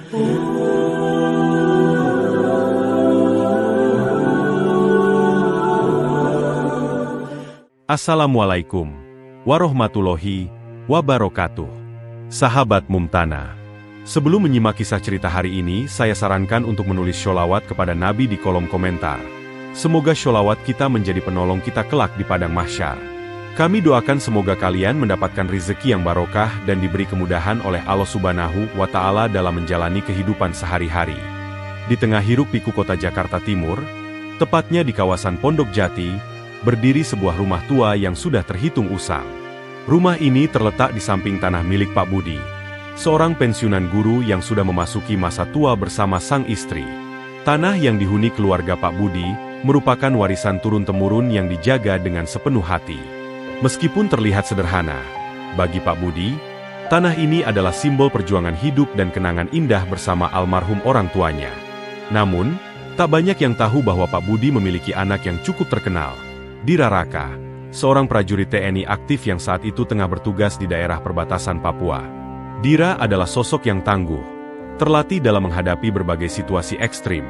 Assalamualaikum warahmatullahi wabarakatuh. Sahabat Mumtana, sebelum menyimak kisah cerita hari ini, saya sarankan untuk menulis sholawat kepada Nabi di kolom komentar. Semoga sholawat kita menjadi penolong kita kelak di padang mahsyar. Kami doakan semoga kalian mendapatkan rezeki yang barokah dan diberi kemudahan oleh Allah Subhanahu wa Ta'ala dalam menjalani kehidupan sehari-hari. Di tengah hiruk pikuk kota Jakarta Timur, tepatnya di kawasan Pondok Jati, berdiri sebuah rumah tua yang sudah terhitung usang. Rumah ini terletak di samping tanah milik Pak Budi, seorang pensiunan guru yang sudah memasuki masa tua bersama sang istri. Tanah yang dihuni keluarga Pak Budi merupakan warisan turun-temurun yang dijaga dengan sepenuh hati. Meskipun terlihat sederhana, bagi Pak Budi, tanah ini adalah simbol perjuangan hidup dan kenangan indah bersama almarhum orang tuanya. Namun, tak banyak yang tahu bahwa Pak Budi memiliki anak yang cukup terkenal, Dira Raka, seorang prajurit TNI aktif yang saat itu tengah bertugas di daerah perbatasan Papua. Dira adalah sosok yang tangguh, terlatih dalam menghadapi berbagai situasi ekstrim,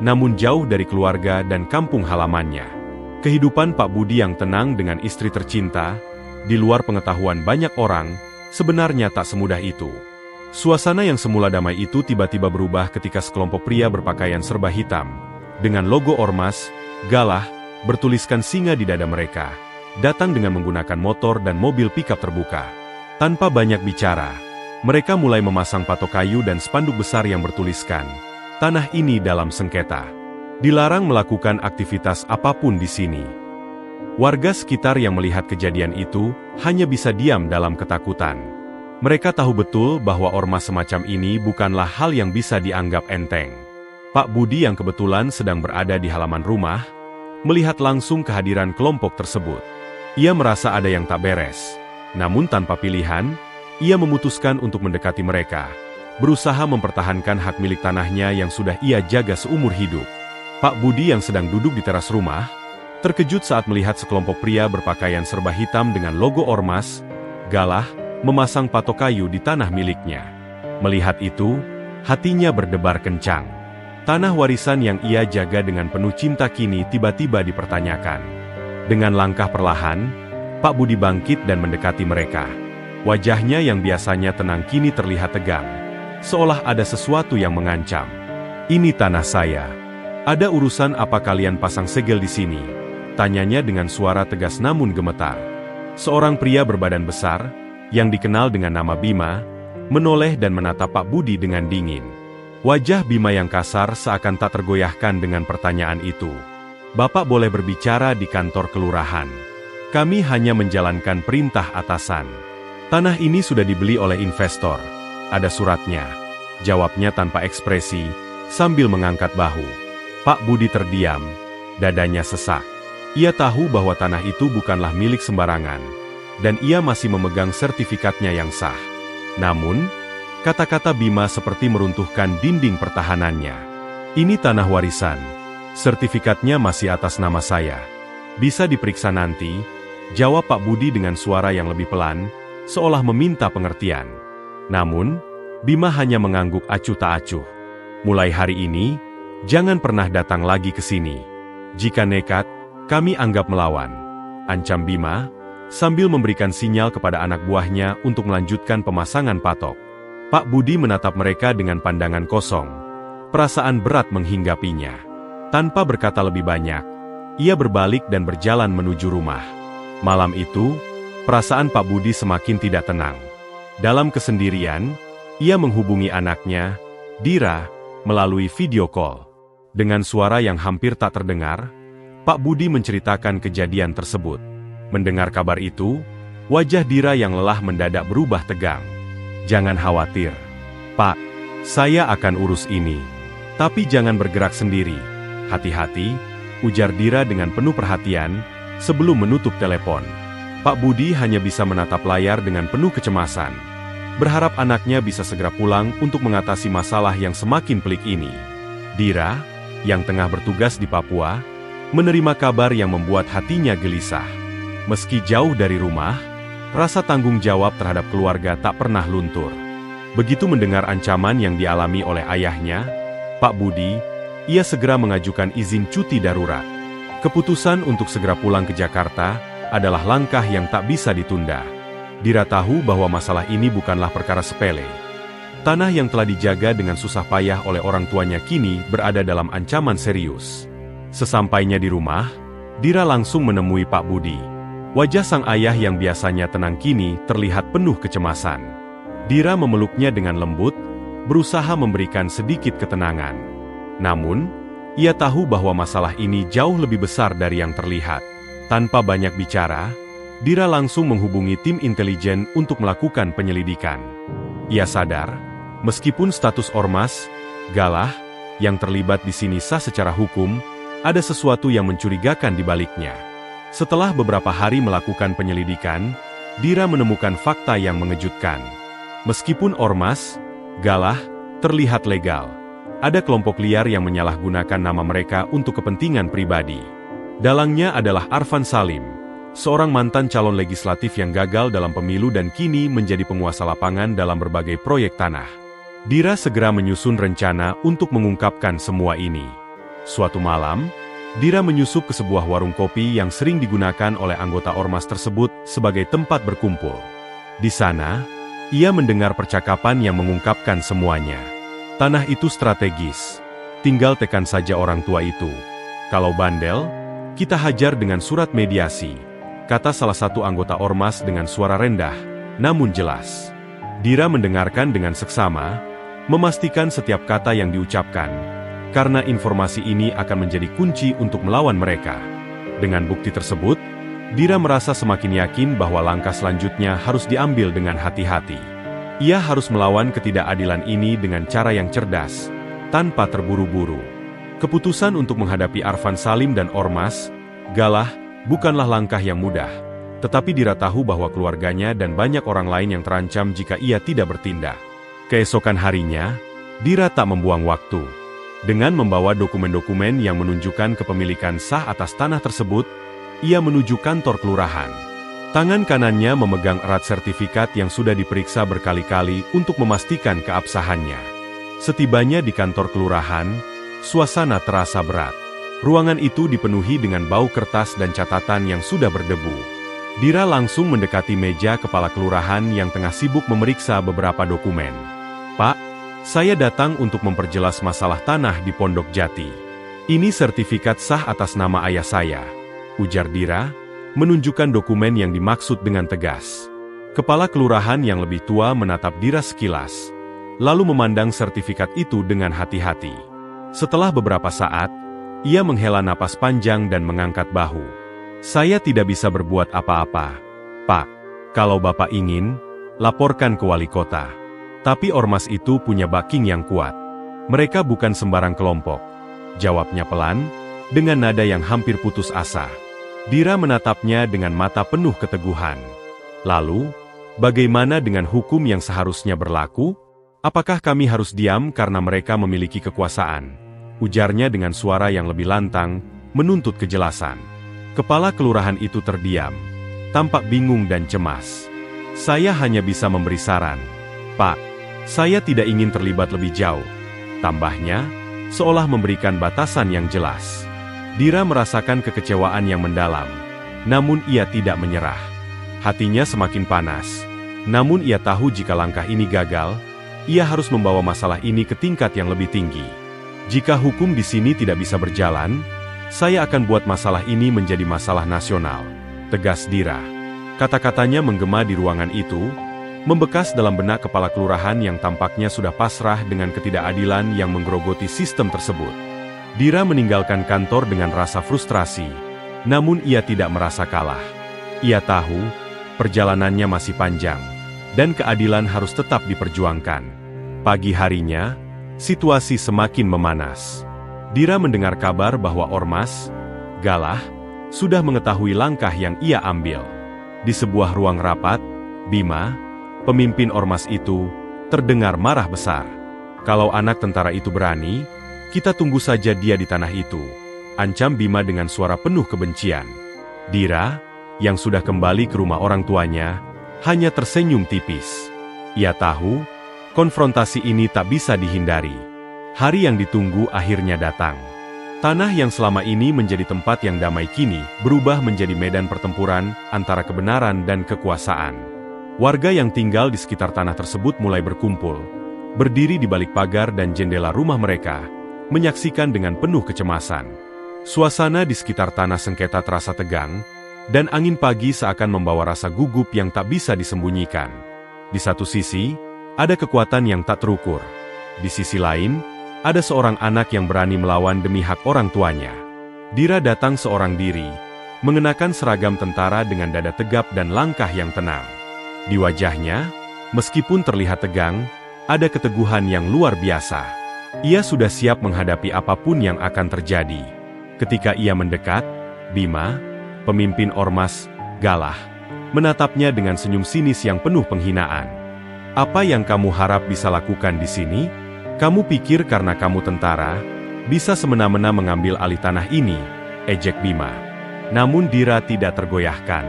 namun jauh dari keluarga dan kampung halamannya. Kehidupan Pak Budi yang tenang dengan istri tercinta, di luar pengetahuan banyak orang, sebenarnya tak semudah itu. Suasana yang semula damai itu tiba-tiba berubah ketika sekelompok pria berpakaian serba hitam, dengan logo ormas, galah, bertuliskan singa di dada mereka, datang dengan menggunakan motor dan mobil pikap terbuka. Tanpa banyak bicara, mereka mulai memasang patok kayu dan spanduk besar yang bertuliskan, "Tanah ini dalam sengketa. Dilarang melakukan aktivitas apapun di sini." Warga sekitar yang melihat kejadian itu hanya bisa diam dalam ketakutan. Mereka tahu betul bahwa ormas semacam ini bukanlah hal yang bisa dianggap enteng. Pak Budi yang kebetulan sedang berada di halaman rumah, melihat langsung kehadiran kelompok tersebut. Ia merasa ada yang tak beres. Namun tanpa pilihan, ia memutuskan untuk mendekati mereka, berusaha mempertahankan hak milik tanahnya yang sudah ia jaga seumur hidup. Pak Budi yang sedang duduk di teras rumah, terkejut saat melihat sekelompok pria berpakaian serba hitam dengan logo ormas, galah, memasang patok kayu di tanah miliknya. Melihat itu, hatinya berdebar kencang. Tanah warisan yang ia jaga dengan penuh cinta kini tiba-tiba dipertanyakan. Dengan langkah perlahan, Pak Budi bangkit dan mendekati mereka. Wajahnya yang biasanya tenang kini terlihat tegang, seolah ada sesuatu yang mengancam. "Ini tanah saya. Ada urusan apa kalian pasang segel di sini?" tanyanya dengan suara tegas namun gemetar. Seorang pria berbadan besar, yang dikenal dengan nama Bima, menoleh dan menatap Pak Budi dengan dingin. Wajah Bima yang kasar seakan tak tergoyahkan dengan pertanyaan itu. "Bapak boleh berbicara di kantor kelurahan. Kami hanya menjalankan perintah atasan. Tanah ini sudah dibeli oleh investor. Ada suratnya," jawabnya tanpa ekspresi, sambil mengangkat bahu. Pak Budi terdiam, dadanya sesak. Ia tahu bahwa tanah itu bukanlah milik sembarangan, dan ia masih memegang sertifikatnya yang sah. Namun, kata-kata Bima seperti meruntuhkan dinding pertahanannya. "Ini tanah warisan. Sertifikatnya masih atas nama saya. Bisa diperiksa nanti," jawab Pak Budi dengan suara yang lebih pelan, seolah meminta pengertian. Namun, Bima hanya mengangguk acuh tak acuh. "Mulai hari ini, jangan pernah datang lagi ke sini. Jika nekat, kami anggap melawan," ancam Bima, sambil memberikan sinyal kepada anak buahnya untuk melanjutkan pemasangan patok. Pak Budi menatap mereka dengan pandangan kosong. Perasaan berat menghinggapinya. Tanpa berkata lebih banyak, ia berbalik dan berjalan menuju rumah. Malam itu, perasaan Pak Budi semakin tidak tenang. Dalam kesendirian, ia menghubungi anaknya, Dira, melalui video call. Dengan suara yang hampir tak terdengar, Pak Budi menceritakan kejadian tersebut. Mendengar kabar itu, wajah Dira yang lelah mendadak berubah tegang. "Jangan khawatir, Pak. Saya akan urus ini. Tapi jangan bergerak sendiri. Hati-hati," ujar Dira dengan penuh perhatian, sebelum menutup telepon. Pak Budi hanya bisa menatap layar dengan penuh kecemasan. Berharap anaknya bisa segera pulang untuk mengatasi masalah yang semakin pelik ini. Dira, yang tengah bertugas di Papua, menerima kabar yang membuat hatinya gelisah. Meski jauh dari rumah, rasa tanggung jawab terhadap keluarga tak pernah luntur. Begitu mendengar ancaman yang dialami oleh ayahnya, Pak Budi, ia segera mengajukan izin cuti darurat. Keputusan untuk segera pulang ke Jakarta adalah langkah yang tak bisa ditunda. Dira tahu bahwa masalah ini bukanlah perkara sepele. Tanah yang telah dijaga dengan susah payah oleh orang tuanya kini berada dalam ancaman serius. Sesampainya di rumah, Dira langsung menemui Pak Budi. Wajah sang ayah yang biasanya tenang kini terlihat penuh kecemasan. Dira memeluknya dengan lembut, berusaha memberikan sedikit ketenangan. Namun, ia tahu bahwa masalah ini jauh lebih besar dari yang terlihat. Tanpa banyak bicara, Dira langsung menghubungi tim intelijen untuk melakukan penyelidikan. Ia sadar, meskipun status ormas, Galah, yang terlibat di sini sah secara hukum, ada sesuatu yang mencurigakan di baliknya. Setelah beberapa hari melakukan penyelidikan, Dira menemukan fakta yang mengejutkan. Meskipun ormas, Galah, terlihat legal, ada kelompok liar yang menyalahgunakan nama mereka untuk kepentingan pribadi. Dalangnya adalah Arfan Salim, seorang mantan calon legislatif yang gagal dalam pemilu dan kini menjadi penguasa lapangan dalam berbagai proyek tanah. Dira segera menyusun rencana untuk mengungkapkan semua ini. Suatu malam, Dira menyusup ke sebuah warung kopi yang sering digunakan oleh anggota ormas tersebut sebagai tempat berkumpul. Di sana, ia mendengar percakapan yang mengungkapkan semuanya. Tanah itu strategis. Tinggal tekan saja orang tua itu. Kalau bandel, kita hajar dengan surat mediasi, kata salah satu anggota ormas dengan suara rendah, namun jelas. Dira mendengarkan dengan seksama, memastikan setiap kata yang diucapkan, karena informasi ini akan menjadi kunci untuk melawan mereka. Dengan bukti tersebut, Dira merasa semakin yakin bahwa langkah selanjutnya harus diambil dengan hati-hati. Ia harus melawan ketidakadilan ini dengan cara yang cerdas, tanpa terburu-buru. Keputusan untuk menghadapi Arfan Salim dan ormas, Galah, bukanlah langkah yang mudah. Tetapi Dira tahu bahwa keluarganya dan banyak orang lain yang terancam jika ia tidak bertindak. Keesokan harinya, Dira tak membuang waktu. Dengan membawa dokumen-dokumen yang menunjukkan kepemilikan sah atas tanah tersebut, ia menuju kantor kelurahan. Tangan kanannya memegang erat sertifikat yang sudah diperiksa berkali-kali untuk memastikan keabsahannya. Setibanya di kantor kelurahan, suasana terasa berat. Ruangan itu dipenuhi dengan bau kertas dan catatan yang sudah berdebu. Dira langsung mendekati meja kepala kelurahan yang tengah sibuk memeriksa beberapa dokumen. "Pak, saya datang untuk memperjelas masalah tanah di Pondok Jati. Ini sertifikat sah atas nama ayah saya," ujar Dira, menunjukkan dokumen yang dimaksud dengan tegas. Kepala kelurahan yang lebih tua menatap Dira sekilas, lalu memandang sertifikat itu dengan hati-hati. Setelah beberapa saat, ia menghela napas panjang dan mengangkat bahu. "Saya tidak bisa berbuat apa-apa, Pak. Kalau Bapak ingin, laporkan ke wali kota. Tapi ormas itu punya backing yang kuat. Mereka bukan sembarang kelompok," jawabnya pelan, dengan nada yang hampir putus asa. Dira menatapnya dengan mata penuh keteguhan. "Lalu, bagaimana dengan hukum yang seharusnya berlaku? Apakah kami harus diam karena mereka memiliki kekuasaan?" ujarnya dengan suara yang lebih lantang, menuntut kejelasan. Kepala kelurahan itu terdiam, tampak bingung dan cemas. "Saya hanya bisa memberi saran, Pak. Saya tidak ingin terlibat lebih jauh," tambahnya, seolah memberikan batasan yang jelas. Dira merasakan kekecewaan yang mendalam, namun ia tidak menyerah. Hatinya semakin panas, namun ia tahu jika langkah ini gagal, ia harus membawa masalah ini ke tingkat yang lebih tinggi. "Jika hukum di sini tidak bisa berjalan, saya akan buat masalah ini menjadi masalah nasional," tegas Dira. Kata-katanya menggema di ruangan itu, membekas dalam benak kepala kelurahan yang tampaknya sudah pasrah dengan ketidakadilan yang menggerogoti sistem tersebut. Dira meninggalkan kantor dengan rasa frustrasi, namun ia tidak merasa kalah. Ia tahu, perjalanannya masih panjang, dan keadilan harus tetap diperjuangkan. Pagi harinya, situasi semakin memanas. Dira mendengar kabar bahwa ormas, Galah, sudah mengetahui langkah yang ia ambil. Di sebuah ruang rapat, Bima, pemimpin ormas itu, terdengar marah besar. "Kalau anak tentara itu berani, kita tunggu saja dia di tanah itu," ancam Bima dengan suara penuh kebencian. Dira, yang sudah kembali ke rumah orang tuanya, hanya tersenyum tipis. Ia tahu, Konfrontasi ini tak bisa dihindari. Hari yang ditunggu akhirnya datang. Tanah yang selama ini menjadi tempat yang damai kini berubah menjadi medan pertempuran antara kebenaran dan kekuasaan. Warga yang tinggal di sekitar tanah tersebut mulai berkumpul, berdiri di balik pagar dan jendela rumah mereka, menyaksikan dengan penuh kecemasan. Suasana di sekitar tanah sengketa terasa tegang, dan angin pagi seakan membawa rasa gugup yang tak bisa disembunyikan. Di satu sisi, ada kekuatan yang tak terukur. Di sisi lain, ada seorang anak yang berani melawan demi hak orang tuanya. Dira datang seorang diri, mengenakan seragam tentara dengan dada tegap dan langkah yang tenang. Di wajahnya, meskipun terlihat tegang, ada keteguhan yang luar biasa. Ia sudah siap menghadapi apapun yang akan terjadi. Ketika ia mendekat, Bima, pemimpin ormas, Galah, menatapnya dengan senyum sinis yang penuh penghinaan. "Apa yang kamu harap bisa lakukan di sini? Kamu pikir karena kamu tentara, bisa semena-mena mengambil alih tanah ini?" ejek Bima. Namun Dira tidak tergoyahkan.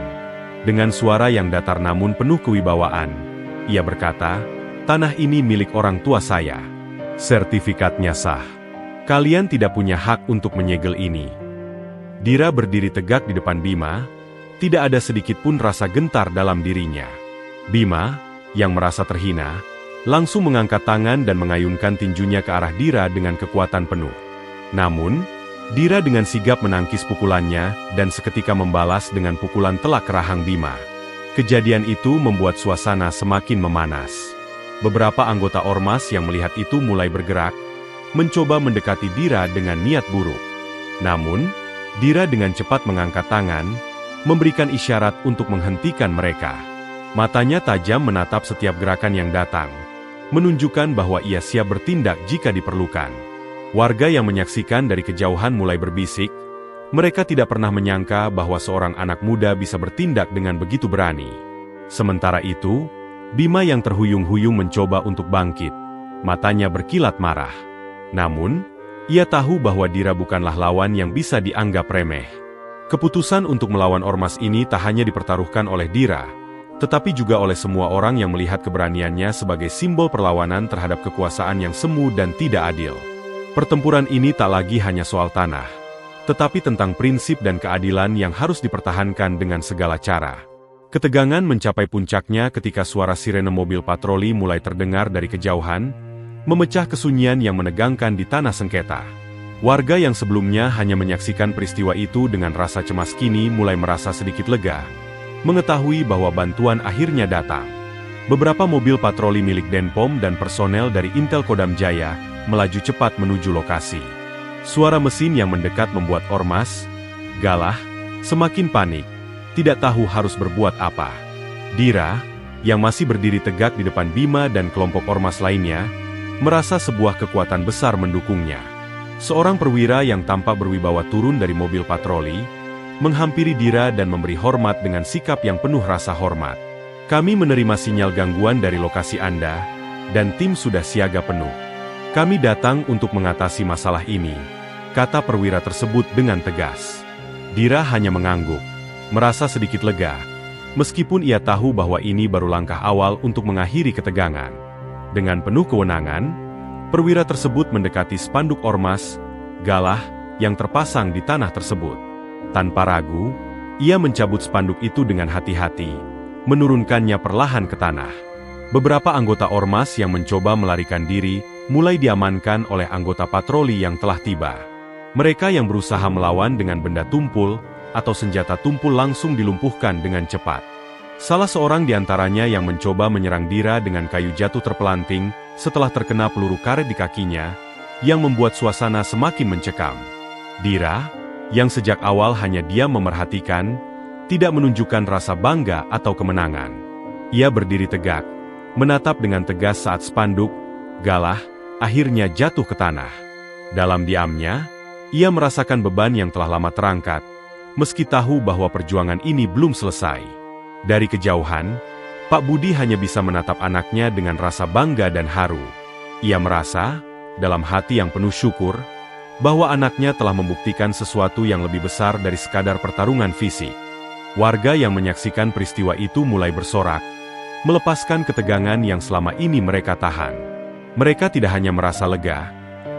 Dengan suara yang datar namun penuh kewibawaan, ia berkata, "Tanah ini milik orang tua saya. Sertifikatnya sah. Kalian tidak punya hak untuk menyegel ini." Dira berdiri tegak di depan Bima, tidak ada sedikit pun rasa gentar dalam dirinya. Bima, yang merasa terhina, langsung mengangkat tangan dan mengayunkan tinjunya ke arah Dira dengan kekuatan penuh. Namun, Dira dengan sigap menangkis pukulannya dan seketika membalas dengan pukulan telak ke rahang Bima. Kejadian itu membuat suasana semakin memanas. Beberapa anggota ormas yang melihat itu mulai bergerak, mencoba mendekati Dira dengan niat buruk. Namun, Dira dengan cepat mengangkat tangan, memberikan isyarat untuk menghentikan mereka. Matanya tajam menatap setiap gerakan yang datang, menunjukkan bahwa ia siap bertindak jika diperlukan. Warga yang menyaksikan dari kejauhan mulai berbisik, mereka tidak pernah menyangka bahwa seorang anak muda bisa bertindak dengan begitu berani. Sementara itu, Bima yang terhuyung-huyung mencoba untuk bangkit, matanya berkilat marah. Namun, ia tahu bahwa Dira bukanlah lawan yang bisa dianggap remeh. Keputusan untuk melawan ormas ini tak hanya dipertaruhkan oleh Dira, tetapi juga oleh semua orang yang melihat keberaniannya sebagai simbol perlawanan terhadap kekuasaan yang semu dan tidak adil. Pertempuran ini tak lagi hanya soal tanah, tetapi tentang prinsip dan keadilan yang harus dipertahankan dengan segala cara. Ketegangan mencapai puncaknya ketika suara sirene mobil patroli mulai terdengar dari kejauhan, memecah kesunyian yang menegangkan di tanah sengketa. Warga yang sebelumnya hanya menyaksikan peristiwa itu dengan rasa cemas kini mulai merasa sedikit lega, mengetahui bahwa bantuan akhirnya datang. Beberapa mobil patroli milik Denpom dan personel dari Intel Kodam Jaya melaju cepat menuju lokasi. Suara mesin yang mendekat membuat ormas, Galah, semakin panik, tidak tahu harus berbuat apa. Dira, yang masih berdiri tegak di depan Bima dan kelompok ormas lainnya, merasa sebuah kekuatan besar mendukungnya. Seorang perwira yang tampak berwibawa turun dari mobil patroli, menghampiri Dira dan memberi hormat dengan sikap yang penuh rasa hormat. "Kami menerima sinyal gangguan dari lokasi Anda, dan tim sudah siaga penuh. Kami datang untuk mengatasi masalah ini," kata perwira tersebut dengan tegas. Dira hanya mengangguk, merasa sedikit lega, meskipun ia tahu bahwa ini baru langkah awal untuk mengakhiri ketegangan. Dengan penuh kewenangan, perwira tersebut mendekati spanduk ormas, Galah, yang terpasang di tanah tersebut. Tanpa ragu, ia mencabut spanduk itu dengan hati-hati, menurunkannya perlahan ke tanah. Beberapa anggota ormas yang mencoba melarikan diri, mulai diamankan oleh anggota patroli yang telah tiba. Mereka yang berusaha melawan dengan benda tumpul, atau senjata tumpul langsung dilumpuhkan dengan cepat. Salah seorang di antaranya yang mencoba menyerang Dira dengan kayu jatuh terpelanting, setelah terkena peluru karet di kakinya, yang membuat suasana semakin mencekam. Dira, yang sejak awal hanya diam memerhatikan, tidak menunjukkan rasa bangga atau kemenangan. Ia berdiri tegak, menatap dengan tegas saat spanduk, Galah, akhirnya jatuh ke tanah. Dalam diamnya, ia merasakan beban yang telah lama terangkat, meski tahu bahwa perjuangan ini belum selesai. Dari kejauhan, Pak Budi hanya bisa menatap anaknya dengan rasa bangga dan haru. Ia merasa, dalam hati yang penuh syukur, bahwa anaknya telah membuktikan sesuatu yang lebih besar dari sekadar pertarungan fisik. Warga yang menyaksikan peristiwa itu mulai bersorak, melepaskan ketegangan yang selama ini mereka tahan. Mereka tidak hanya merasa lega,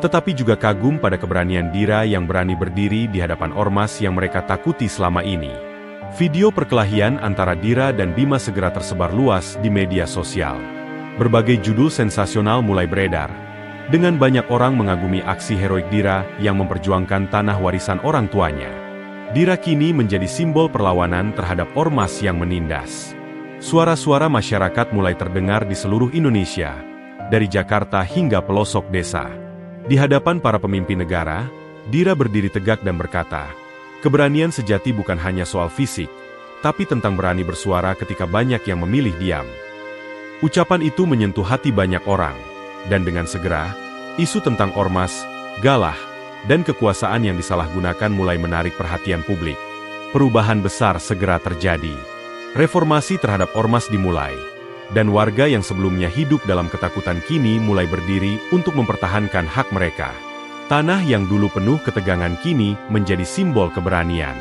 tetapi juga kagum pada keberanian Dira yang berani berdiri di hadapan ormas yang mereka takuti selama ini. Video perkelahian antara Dira dan Bima segera tersebar luas di media sosial. Berbagai judul sensasional mulai beredar, dengan banyak orang mengagumi aksi heroik Dira yang memperjuangkan tanah warisan orang tuanya. Dira kini menjadi simbol perlawanan terhadap ormas yang menindas. Suara-suara masyarakat mulai terdengar di seluruh Indonesia, dari Jakarta hingga pelosok desa. Di hadapan para pemimpin negara, Dira berdiri tegak dan berkata, keberanian sejati bukan hanya soal fisik, tapi tentang berani bersuara ketika banyak yang memilih diam. Ucapan itu menyentuh hati banyak orang, dan dengan segera, isu tentang ormas, galah, dan kekuasaan yang disalahgunakan mulai menarik perhatian publik. Perubahan besar segera terjadi. Reformasi terhadap ormas dimulai, dan warga yang sebelumnya hidup dalam ketakutan kini mulai berdiri untuk mempertahankan hak mereka. Tanah yang dulu penuh ketegangan kini menjadi simbol keberanian.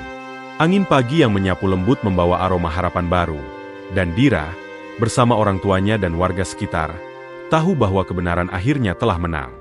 Angin pagi yang menyapu lembut membawa aroma harapan baru, dan Dira, bersama orang tuanya dan warga sekitar, tahu bahwa kebenaran akhirnya telah menang.